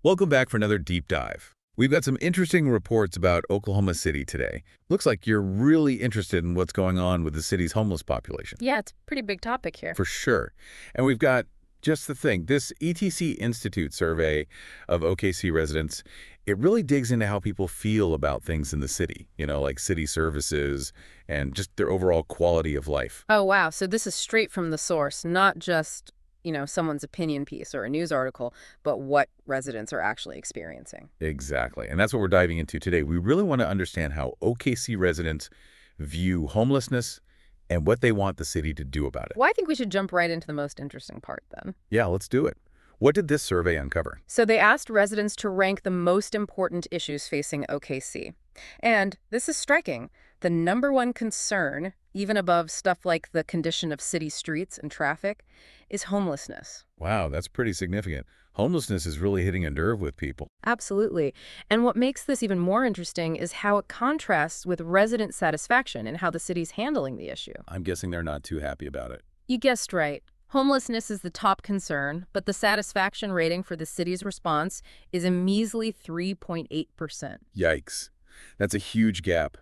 Welcome back for another deep dive. We've got some interesting reports about Oklahoma City today. Looks like you're really interested in what's going on with the city's homeless population. Yeah, it's a pretty big topic here. For sure. And we've got just the thing. This ETC Institute survey of OKC residents, it really digs into how people feel about things in the city, like city services and just their overall quality of life. Oh, wow. So this is straight from the source, not just, someone's opinion piece or a news article, but what residents are actually experiencing. Exactly. And that's what we're diving into today. We really want to understand how OKC residents view homelessness and what they want the city to do about it. Well, I think we should jump right into the most interesting part then. Yeah, let's do it. What did this survey uncover? So they asked residents to rank the most important issues facing OKC. And this is striking. The number one concern, even above stuff like the condition of city streets and traffic, is homelessness. Wow, that's pretty significant. Homelessness is really hitting a nerve with people. Absolutely. And what makes this even more interesting is how it contrasts with resident satisfaction and how the city's handling the issue. I'm guessing they're not too happy about it. You guessed right. Homelessness is the top concern, but the satisfaction rating for the city's response is a measly 3.8%. Yikes. That's a huge gap.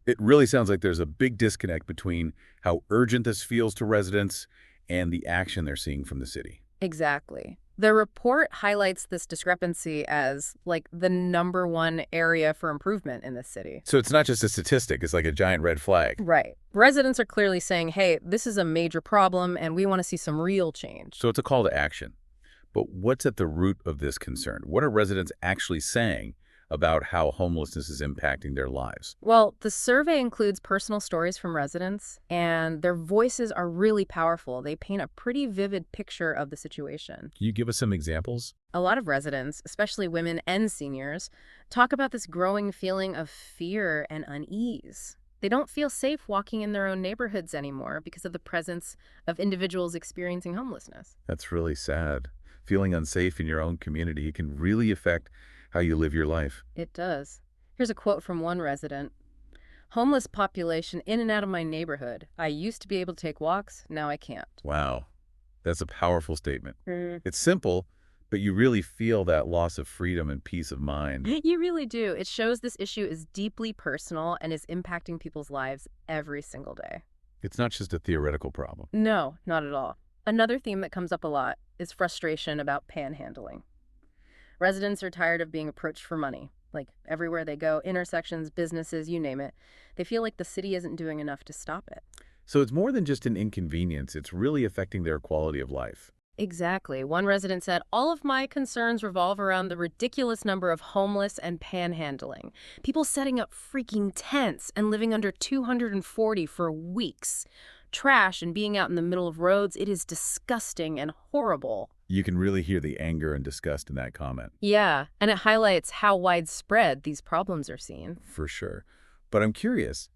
It really sounds like there's a big disconnect between how urgent this feels to residents and the action they're seeing from the city. Exactly. The report highlights this discrepancy as, like, the number one area for improvement in this city. So it's not just a statistic, it's like a giant red flag. Right. Residents are clearly saying, hey, this is a major problem and we want to see some real change. So it's a call to action. But what's at the root of this concern? What are residents actually saying about how homelessness is impacting their lives? Well, the survey includes personal stories from residents, and their voices are really powerful. They paint a pretty vivid picture of the situation. Can you give us some examples? A lot of residents, especially women and seniors, talk about this growing feeling of fear and unease. They don't feel safe walking in their own neighborhoods anymore because of the presence of individuals experiencing homelessness. That's really sad. Feeling unsafe in your own community, it can really affect how you live your life. It does. Here's a quote from one resident. Homeless population in and out of my neighborhood. I used to be able to take walks, now I can't. Wow, that's a powerful statement. Mm. It's simple, but you really feel that loss of freedom and peace of mind. You really do. It shows this issue is deeply personal and is impacting people's lives every single day. It's not just a theoretical problem. No, not at all. Another theme that comes up a lot is frustration about panhandling. Residents are tired of being approached for money. Like, everywhere they go, intersections, businesses, you name it. They feel like the city isn't doing enough to stop it. So it's more than just an inconvenience. It's really affecting their quality of life. Exactly. One resident said, all of my concerns revolve around the ridiculous number of homeless and panhandling. People setting up freaking tents and living under 240 for weeks. Trash and being out in the middle of roads, it is disgusting and horrible. You can really hear the anger and disgust in that comment. Yeah, and it highlights how widespread these problems are seen. For sure. But I'm curious,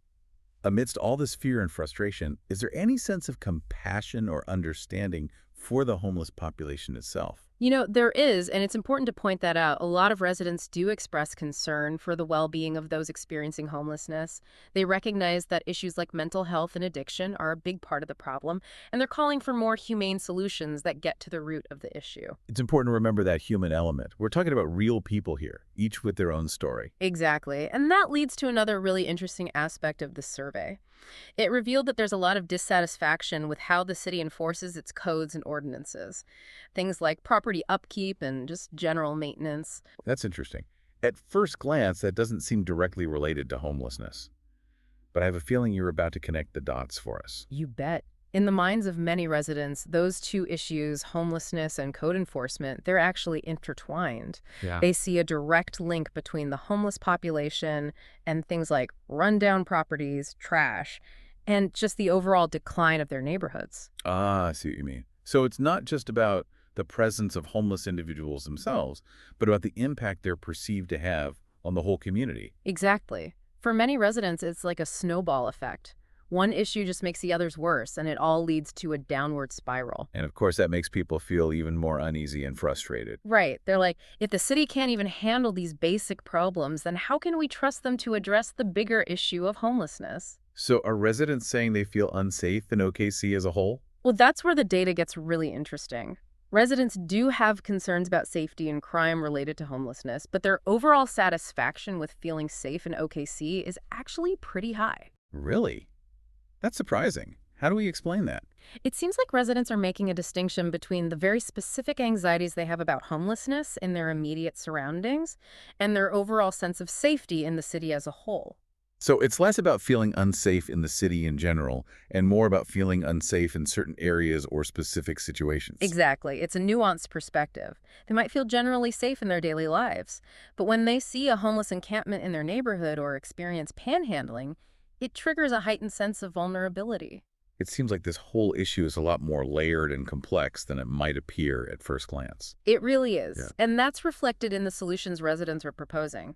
amidst all this fear and frustration, is there any sense of compassion or understanding for the homeless population itself? There is, and it's important to point that out. A lot of residents do express concern for the well-being of those experiencing homelessness. They recognize that issues like mental health and addiction are a big part of the problem, and they're calling for more humane solutions that get to the root of the issue. It's important to remember that human element. We're talking about real people here, each with their own story. Exactly, and that leads to another really interesting aspect of the survey. It revealed that there's a lot of dissatisfaction with how the city enforces its codes and ordinances. Things like property upkeep and just general maintenance. That's interesting. At first glance, that doesn't seem directly related to homelessness. But I have a feeling you're about to connect the dots for us. You bet. In the minds of many residents, those two issues, homelessness and code enforcement, they're actually intertwined. Yeah. They see a direct link between the homeless population and things like rundown properties, trash, and just the overall decline of their neighborhoods. Ah, I see what you mean. So it's not just about the presence of homeless individuals themselves, but about the impact they're perceived to have on the whole community. Exactly. For many residents, it's like a snowball effect. One issue just makes the others worse, and it all leads to a downward spiral. And of course, that makes people feel even more uneasy and frustrated. Right. They're like, if the city can't even handle these basic problems, then how can we trust them to address the bigger issue of homelessness? So are residents saying they feel unsafe in OKC as a whole? Well, that's where the data gets really interesting. Residents do have concerns about safety and crime related to homelessness, but their overall satisfaction with feeling safe in OKC is actually pretty high. Really? That's surprising. How do we explain that? It seems like residents are making a distinction between the very specific anxieties they have about homelessness in their immediate surroundings and their overall sense of safety in the city as a whole. So it's less about feeling unsafe in the city in general and more about feeling unsafe in certain areas or specific situations. Exactly. It's a nuanced perspective. They might feel generally safe in their daily lives, but when they see a homeless encampment in their neighborhood or experience panhandling, it triggers a heightened sense of vulnerability. It seems like this whole issue is a lot more layered and complex than it might appear at first glance. It really Yeah. is, and that's reflected in the solutions residents are proposing.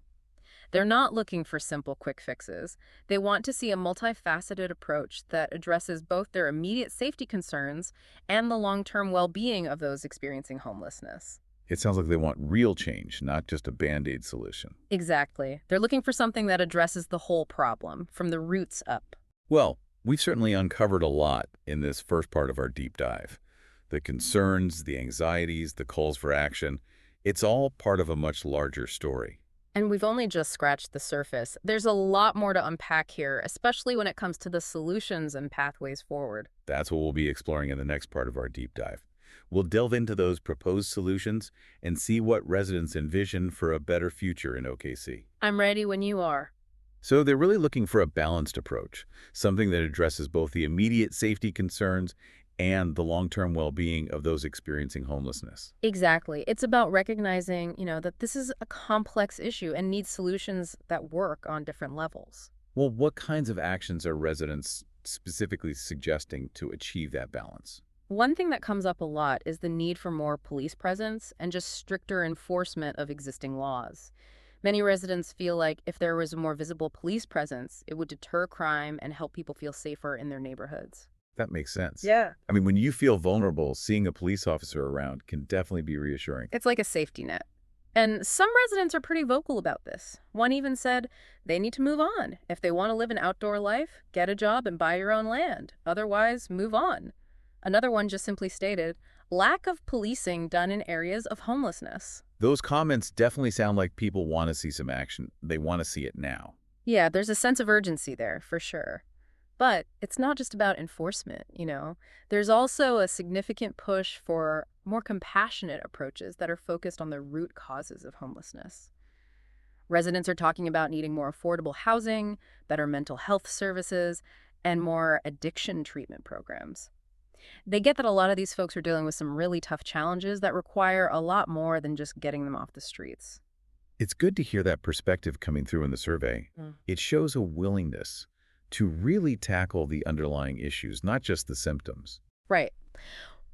They're not looking for simple, quick fixes. They want to see a multifaceted approach that addresses both their immediate safety concerns and the long-term well-being of those experiencing homelessness. It sounds like they want real change, not just a Band-Aid solution. Exactly. They're looking for something that addresses the whole problem, from the roots up. Well, we've certainly uncovered a lot in this first part of our deep dive. The concerns, the anxieties, the calls for action, it's all part of a much larger story. And we've only just scratched the surface. There's a lot more to unpack here, especially when it comes to the solutions and pathways forward. That's what we'll be exploring in the next part of our deep dive. We'll delve into those proposed solutions and see what residents envision for a better future in OKC. I'm ready when you are. So they're really looking for a balanced approach, something that addresses both the immediate safety concerns and the long-term well-being of those experiencing homelessness. Exactly. It's about recognizing, that this is a complex issue and needs solutions that work on different levels. Well, what kinds of actions are residents specifically suggesting to achieve that balance? One thing that comes up a lot is the need for more police presence and just stricter enforcement of existing laws. Many residents feel like if there was a more visible police presence, it would deter crime and help people feel safer in their neighborhoods. That makes sense. Yeah. I mean, when you feel vulnerable, seeing a police officer around can definitely be reassuring. It's like a safety net. And some residents are pretty vocal about this. One even said they need to move on. If they want to live an outdoor life, get a job and buy your own land. Otherwise, move on. Another one just simply stated, lack of policing done in areas of homelessness. Those comments definitely sound like people want to see some action. They want to see it now. Yeah, there's a sense of urgency there, for sure. But it's not just about enforcement. There's also a significant push for more compassionate approaches that are focused on the root causes of homelessness. Residents are talking about needing more affordable housing, better mental health services, and more addiction treatment programs. They get that a lot of these folks are dealing with some really tough challenges that require a lot more than just getting them off the streets. It's good to hear that perspective coming through in the survey. It shows a willingness to really tackle the underlying issues, not just the symptoms. Right.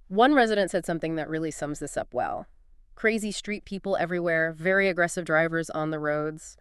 One resident said something that really sums this up well. Crazy street people everywhere, very aggressive drivers on the roads.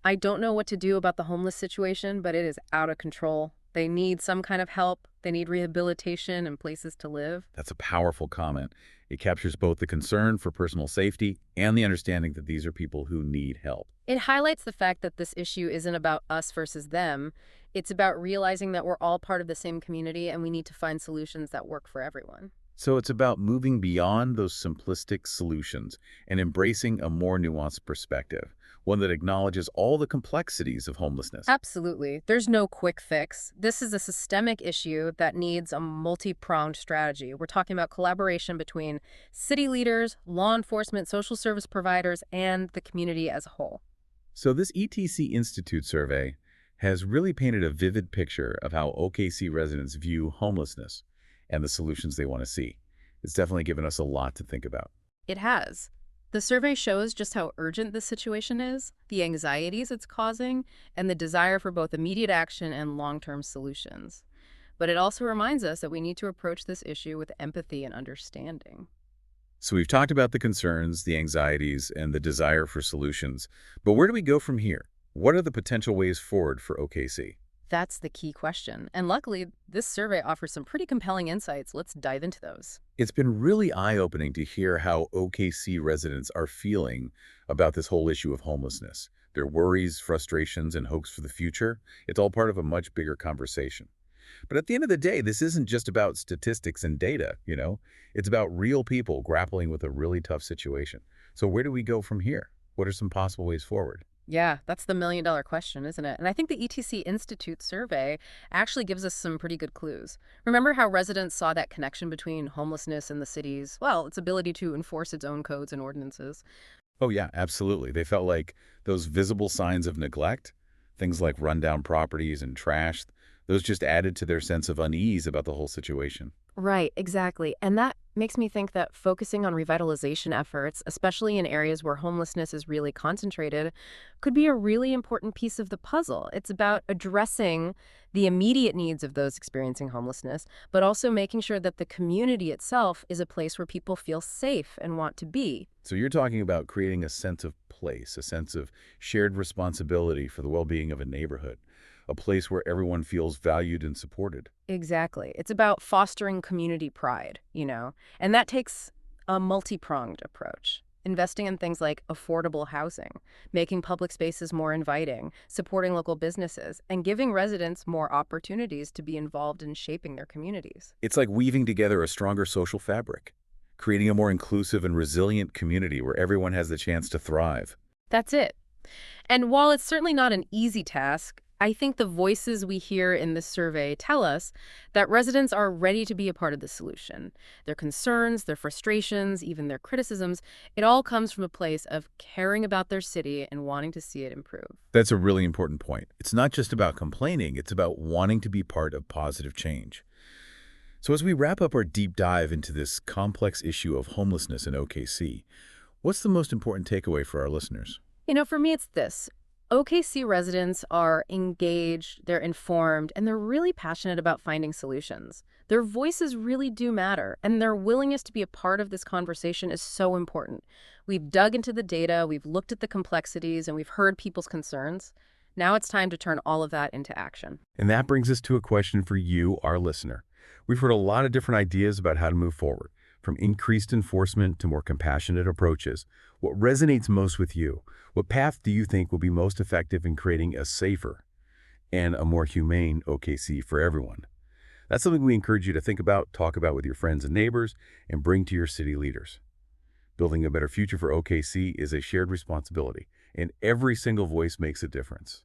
I don't know what to do about the homeless situation, but it is out of control. They need some kind of help. They need rehabilitation and places to live. That's a powerful comment. It captures both the concern for personal safety and the understanding that these are people who need help. It highlights the fact that this issue isn't about us versus them. It's about realizing that we're all part of the same community and we need to find solutions that work for everyone. So it's about moving beyond those simplistic solutions and embracing a more nuanced perspective, one that acknowledges all the complexities of homelessness. Absolutely. There's no quick fix. This is a systemic issue that needs a multi-pronged strategy. We're talking about collaboration between city leaders, law enforcement, social service providers, and the community as a whole. So this ETC Institute survey has really painted a vivid picture of how OKC residents view homelessness and the solutions they want to see. It's definitely given us a lot to think about. It has. The survey shows just how urgent this situation is, the anxieties it's causing, and the desire for both immediate action and long-term solutions. But it also reminds us that we need to approach this issue with empathy and understanding. So we've talked about the concerns, the anxieties, and the desire for solutions. But where do we go from here? What are the potential ways forward for OKC? That's the key question. And luckily, this survey offers some pretty compelling insights. Let's dive into those. It's been really eye-opening to hear how OKC residents are feeling about this whole issue of homelessness. Their worries, frustrations, and hopes for the future, it's all part of a much bigger conversation. But at the end of the day, this isn't just about statistics and data, It's about real people grappling with a really tough situation. So where do we go from here? What are some possible ways forward? Yeah, that's the million-dollar question, isn't it? And I think the ETC Institute survey actually gives us some pretty good clues. Remember how residents saw that connection between homelessness and the city's, well, its ability to enforce its own codes and ordinances? Oh, yeah, absolutely. They felt like those visible signs of neglect, things like rundown properties and trash, those just added to their sense of unease about the whole situation. Right, exactly. And that makes me think that focusing on revitalization efforts, especially in areas where homelessness is really concentrated, could be a really important piece of the puzzle. It's about addressing the immediate needs of those experiencing homelessness, but also making sure that the community itself is a place where people feel safe and want to be. So you're talking about creating a sense of place, a sense of shared responsibility for the well-being of a neighborhood, a place where everyone feels valued and supported. Exactly. It's about fostering community pride. And that takes a multi-pronged approach. Investing in things like affordable housing, making public spaces more inviting, supporting local businesses, and giving residents more opportunities to be involved in shaping their communities. It's like weaving together a stronger social fabric, creating a more inclusive and resilient community where everyone has the chance to thrive. That's it. And while it's certainly not an easy task, I think the voices we hear in this survey tell us that residents are ready to be a part of the solution. Their concerns, their frustrations, even their criticisms, it all comes from a place of caring about their city and wanting to see it improve. That's a really important point. It's not just about complaining, it's about wanting to be part of positive change. So as we wrap up our deep dive into this complex issue of homelessness in OKC, what's the most important takeaway for our listeners? For me, it's this. OKC residents are engaged, they're informed, and they're really passionate about finding solutions. Their voices really do matter, and their willingness to be a part of this conversation is so important. We've dug into the data, we've looked at the complexities, and we've heard people's concerns. Now it's time to turn all of that into action. And that brings us to a question for you, our listener. We've heard a lot of different ideas about how to move forward, from increased enforcement to more compassionate approaches. What resonates most with you? What path do you think will be most effective in creating a safer and a more humane OKC for everyone? That's something we encourage you to think about, talk about with your friends and neighbors, and bring to your city leaders. Building a better future for OKC is a shared responsibility, and every single voice makes a difference.